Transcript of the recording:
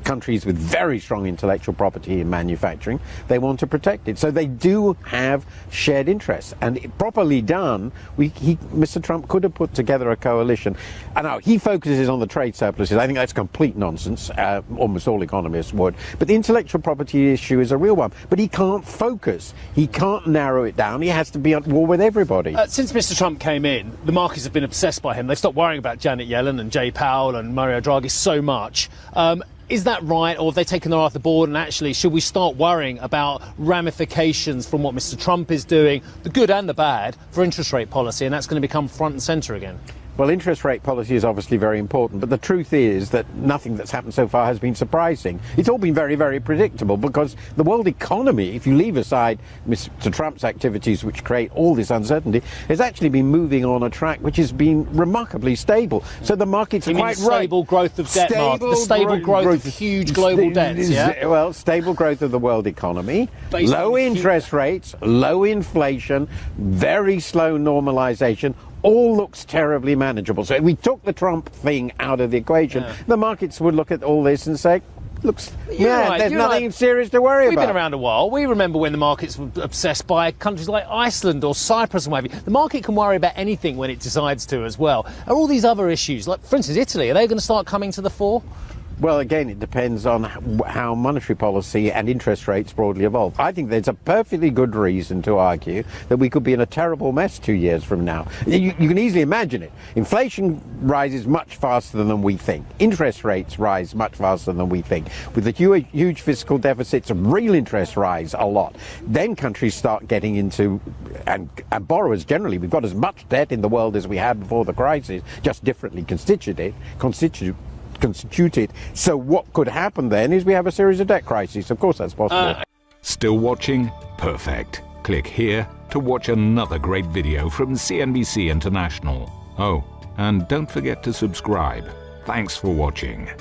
countries with very strong intellectual property in manufacturing, they want to protect it. So they do have shared interests. And properly done, Mr. Trump could have put together a coalition. And now he focuses on the trade surpluses. I think that's complete nonsense. Almost all economists would. But the intellectual property issue is a real one. But he can't focus. He can't narrow it down. He has to be at war with everybody. Since Mr. Trump came in, the markets have been obsessed by him. They've stopped worrying about Janet Yellen and Jay Powell and Mario Draghi so much. Is that right, or have they taken their eye off the board, and actually should we start worrying about ramifications from what Mr. Trump is doing, the good and the bad, for interest rate policy, and that's going to become front and centre again? Well, interest rate policy is obviously very important, but the truth is that nothing that's happened so far has been surprising. It's all been very, very predictable because the world economy, if you leave aside Mr. Trump's activities which create all this uncertainty, has actually been moving on a track which has been remarkably stable. So the markets are quite right. Stable growth of debt, Mark. The stable growth of huge global debts, yeah? Well, stable growth of the world economy, low interest rates, low inflation, very slow normalization, all looks terribly manageable. So if we took the Trump thing out of the equation, the markets would look at all this and say, there's nothing serious to worry about. We've been around a while. We remember when the markets were obsessed by countries like Iceland or Cyprus and what have you. The market can worry about anything when it decides to as well. Are all these other issues, like, for instance, Italy, are they going to start coming to the fore? Well, again, it depends on how monetary policy and interest rates broadly evolve. I think there's a perfectly good reason to argue that we could be in a terrible mess 2 years from now. You can easily imagine it. Inflation rises much faster than we think. Interest rates rise much faster than we think. With the huge fiscal deficits, real interest rise a lot. Then countries start getting into, and borrowers generally, we've got as much debt in the world as we had before the crisis, just differently constituted. So what could happen then is we have a series of debt crises. Of course that's possible. Still watching? Perfect. Click here to watch another great video from CNBC International. Oh, and don't forget to subscribe. Thanks for watching.